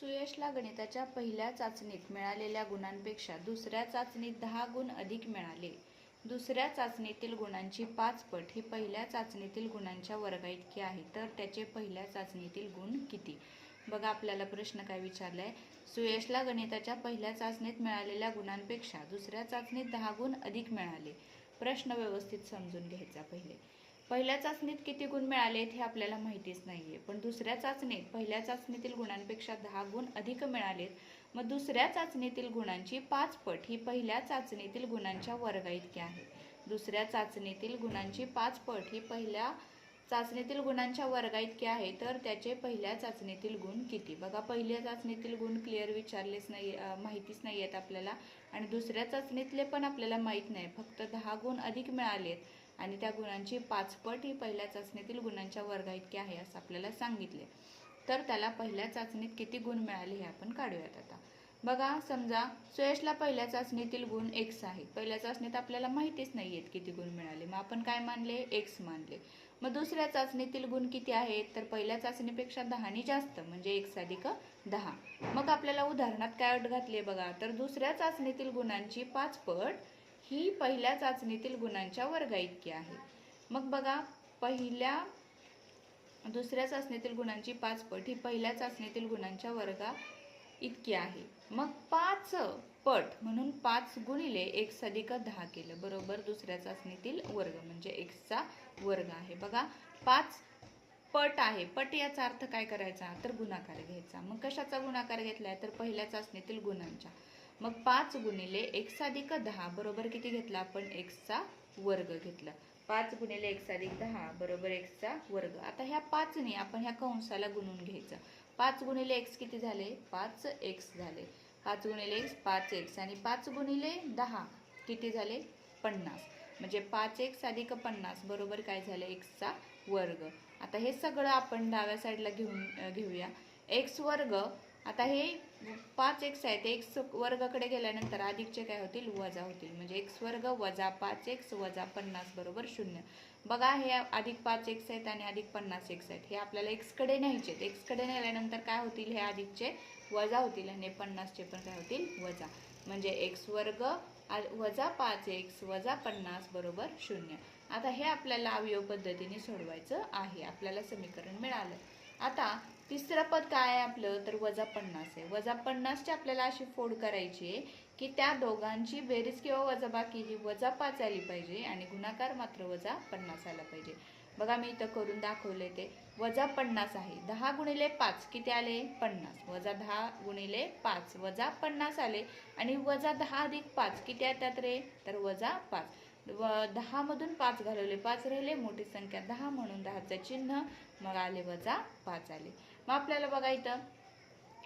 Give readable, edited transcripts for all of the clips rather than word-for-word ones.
सुयशला गणिताच्या पहिल्या चाचणीत मिळालेल्या गुणांपेक्षा दुसऱ्या चाचणीत 10 गुण अधिक मिळाले. दुसऱ्या चाचणीतील गुणांची 5 पट ही पहिल्या चाचणीतील गुणांच्या वर्गाइतकी आहे, तर त्याचे पहिल्या चाचणीतील गुण किती? बघा, आपल्याला प्रश्न काय विचारलाय. सुयशला गणिताच्या पहिल्या चाचणीत मिळालेल्या गुणांपेक्षा दुसऱ्या चाचणीत 10 गुण अधिक मिळाले. प्रश्न व्यवस्थित समजून घ्यायचा. पहिल्या चाचणीत किती गुण मिळालेत हे आपल्याला माहितीच नाहीये, पण दुसऱ्या चाचणीत पहिल्या चाचणीतील गुणांपेक्षा 10 गुण अधिक मिळालेत. मग दुसऱ्या चाचणीतील गुणांची 5 पट ही पहिल्या चाचणीतील गुणांच्या वर्गाइतकी आहे. दुसऱ्या चाचणीतील गुणांची 5 पट ही पहिल्या चाचणीतील गुणांच्या वर्गाइतकी आहे, तर त्याचे पहिल्या चाचणीतील गुण किती? बघा, पहिल्या चाचणीतील गुण क्लिअर विचारलेच नाही, माहितीच नाही आहेत आपल्याला, आणि दुसऱ्या चाचणीतले पण आपल्याला माहीत नाही. फक्त 10 गुण अधिक मिळालेत आणि त्या गुणांची 5 पट ही पहिल्या चाचणीतील गुणांच्या वर्गाइतकी आहे असं आपल्याला सांगितले. तर त्याला पहिल्या चाचणीत किती गुण मिळाले हे आपण काढूयात. आता बघा, समजा सुयशला पहिल्या चाचणीतील गुण x आहेत. पहिल्या चाचणीत आपल्याला माहितीच नाही आहेत किती गुण मिळाले, मग आपण काय मानले? x मानले. मग दुसऱ्या चाचणीतील गुण किती आहेत? तर पहिल्या चाचणीपेक्षा 10 जास्त, म्हणजे x अधिक 10. मग आपल्याला उदाहरणात काय अट घातली बघा, तर दुसऱ्या चाचणीतील गुणांची 5 पट ही पहिल्या चाचणीतील गुणांच्या वर्गाइतकी आहे. मग बघा, दुसऱ्या चाचणीतील गुणांची 5 पट ही पहिल्या चाचणीतील गुणांच्या वर्गा इतकी आहे. मग 5 पट म्हणून 5 गुणिले x अधिक 10 केलं, बरोबर दुसऱ्या चाचणीतील वर्ग, म्हणजे x चा वर्ग आहे. बघा, 5 पट आहे. पट याचा अर्थ काय करायचा? तर गुणाकार घ्यायचा. मग कशाचा गुणाकार घेतलाय? तर पहिल्या चाचणीतील गुणांच्या. मग 5 गुणिले x अधिक 10 बरोबर किती घेतला आपण? x चा वर्ग घेतला. 5 गुणिले x अधिक 10 बरोबर x चा वर्ग. आता ह्या 5ने आपण ह्या कंसाला गुणून घ्यायचं. 5 गुणिले x किती झाले? 5x झाले. 5 गुणिले x 5x, आणि 5 गुणिले 10 किती झाले? 50. म्हणजे 5x अधिक 50 बरोबर काय झाले? x चा वर्ग. आता हे सगळं आपण डाव्या साईडला घेऊया. x वर्ग, आता हे 5x आहे ते x वर्गाकडे गेल्यानंतर अधिकचे काय होतील? वजा होतील. म्हणजे x वर्ग वजा 5x वजा 50 बरोबर 0. बघा, हे अधिक 5x आहेत आणि अधिक 50x आहेत. हे आपल्याला x कडे न्यायचे. x कडे नेल्यानंतर काय होतील? हे अधिकचे वजा होतील आणि 50चे पण काय होतील? वजा. म्हणजे x वर्ग वजा 5x वजा 50 बरोबर 0. आता हे आपल्याला अवयव पद्धतीने सोडवायचं आहे. आपल्याला समीकरण मिळालं. आता तिसरं पद काय आहे आपलं? तर वजा 50 आहे. वजा 50ची आपल्याला अशी फोड करायची आहे की त्या दोघांची बेरीज किंवा वजाबाकी ही वजा 5 आली पाहिजे आणि गुणाकार मात्र वजा 50 आला पाहिजे. बघा, मी इथं करून दाखवले. ते वजा 50 आहे. 10 गुणिले 5 किती आले? 50. वजा 10 गुणिले 5 वजा 50 आले, आणि वजा 10 अधिक 5 किती येतात रे? तर वजा 5. 10 मधून 5 घालवले, 5 राहिले, मोठी संख्या 10 म्हणून 10चं चिन्ह, मग आले वजा 5 आले. मग आपल्याला बघा इथं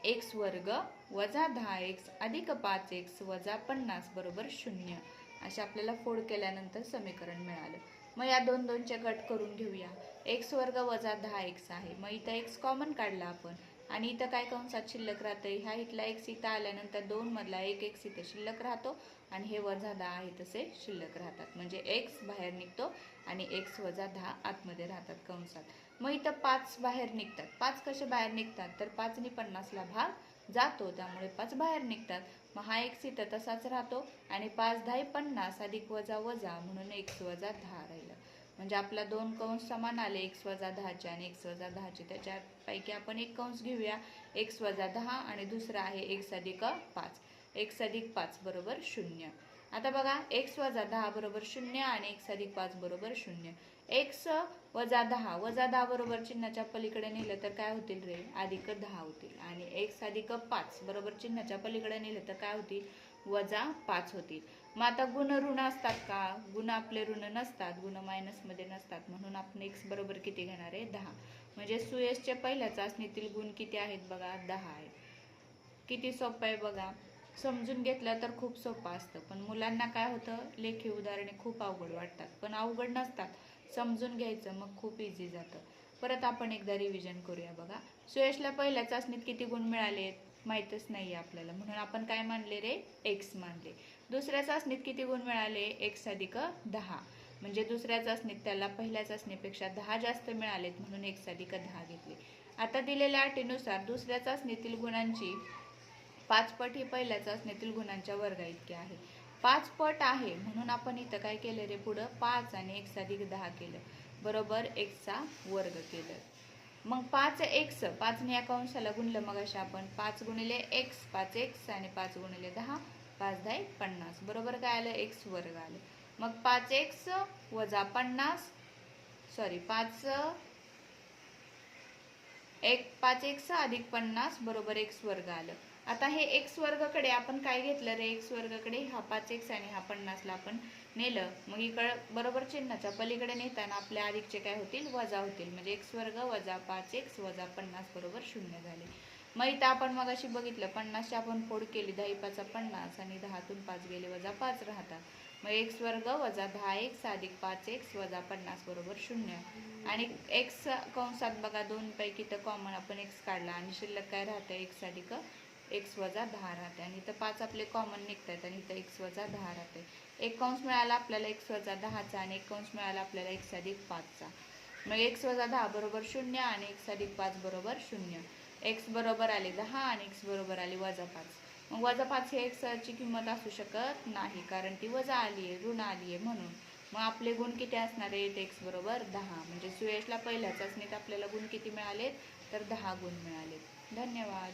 x वर्ग वजा 10x अधिक 5x वजा 50 बरोबर 0 अशा आपल्याला फोड केल्यानंतर समीकरण मिळालं. मग या 2चे गट करून घेऊया. x वर्ग वजा 10x आहे. मग इथं x कॉमन काढला आपण, आणि इथं काय कंसात शिल्लक राहतंय? ह्या इथला x इथं आल्यानंतर 2 मधला 1x इथं शिल्लक राहतो आणि हे वजा 10 आहे तसे शिल्लक राहतात. म्हणजे x बाहेर निघतो आणि x वजा 10 आतमध्ये राहतात कंसात. मग इथं 5 बाहेर निघतात. 5 कसे बाहेर निघतात? तर 5ने 50ला भाग जातो, त्यामुळे 5 बाहेर निघतात. मग हा x इथं तसाच राहतो आणि 5 10 50 अधिक वजा वजा म्हणून x वजा 10 राहिलं. म्हणजे आपला 2 कंस समान आले, x वजा 10चे आणि x वजा 10चे. त्याच्यापैकी आपण एक कंस घेऊया, x वजा 10, आणि दुसरा आहे x अधिक 5. x अधिक 5 बरोबर 0. आता बघा, x वजा 10 बरोबर 0 आणि x अधिक 5 बरोबर 0. x वजा 10 बरोबर चिन्हाच्या पलीकडे नेलं तर काय होतील रे? अधिक 10 होतील. आणि x अधिक 5 बरोबर चिन्हाच्या पलीकडे नेलं तर काय होतील? वजा 5 होतील. मग आता गुण ऋण असतात का? गुण आपले ऋण नसतात, गुण मायनसमध्ये नसतात, म्हणून आपण x बरोबर किती घेणार आहे? 10. म्हणजे सुयशच्या पहिल्या चाचणीतील गुण किती आहेत बघा? 10 आहेत. किती सोपं आहे बघा. समजून घेतलं तर खूप सोपं असतं, पण मुलांना काय होतं, लेखी उदाहरणे खूप अवघड वाटतात, पण अवघड नसतात. समजून घ्यायचं, मग खूप इझी जातं. परत आपण एकदा रिव्हिजन करूया. बघा, सुयशला पहिल्या चाचणीत किती गुण मिळाले? माहीतच नाही आपल्याला, म्हणून आपण काय मानले रे? x मानले. दुसऱ्या चाचणीत किती गुण मिळाले? x अधिक 10. म्हणजे दुसऱ्या चाचणीत त्याला पहिल्या चाचणीपेक्षा 10 जास्त मिळालेत, म्हणून x अधिक 10 घेतले. आता दिलेल्या अटीनुसार दुसऱ्या चाचणीतील गुणांची 5 पट ही पहिल्या चाचणीतील गुणांच्या वर्गा इतकी आहे. 5 पट आहे म्हणून आपण इथं काय केलं रे, पुढं 5 आणि x अधिक 10 केलं, बरोबर x चा वर्ग केलं. मग 5x 5 ने एका अंशाला गुणलं, मग अशा आपण 5 गुणिले x 5x आणि 5 गुणिले 10 5 10 50, बरोबर काय आलं, x वर्ग आलं. मग 5x वजा 50 सॉरी 5x अधिक 50 बरोबर x वर्ग आलं. आता हे x वर्गाकडे आपण काय घेतलं रे, x वर्गाकडे हा 5x आणि हा 50ला आपण नेलं, मग इकडं बरोबर चिन्हाच्या पलीकडे नेताना आपल्या अधिकचे काय होतील, वजा होतील, म्हणजे x वर्ग वजा 5x वजा 50 बरोबर 0 झाले. मग इथं आपण मग अशी बघितलं 50ची आपण फोड केली, 10 5 50 आणि 10तून 5 गेले वजा 5 राहतात. मग x वर्ग वजा 10x अधिक 5x वजा 50 बरोबर 0 आणि x कंसात बघा 2 पैकी तर कॉमन आपण x काढला आणि शिल्लक काय राहतं, x अधिक x वजा 10 राहते आणि इथं 5 आपले कॉमन निघतात आणि इथं x वजा 10 राहते. एक कंस मिळाला आपल्याला x वजा 10चा आणि एक कंस मिळाला आपल्याला x अधिक 5चा. मग x वजा 10 बरोबर 0 आणि x अधिक 5 बरोबर 0. x बरोबर आले 10 आणि x बरोबर आले वजा 5. मग वजा 5 ही x ची किंमत असू शकत नाही, कारण ती वजा आली आहे, ऋण आली आहे म्हणून. मग आपले गुण किती असणार आहेत, x बरोबर 10. म्हणजे सुयशला पहिल्या चाचणीत आपल्याला गुण किती मिळालेत, तर 10 गुण मिळालेत. धन्यवाद.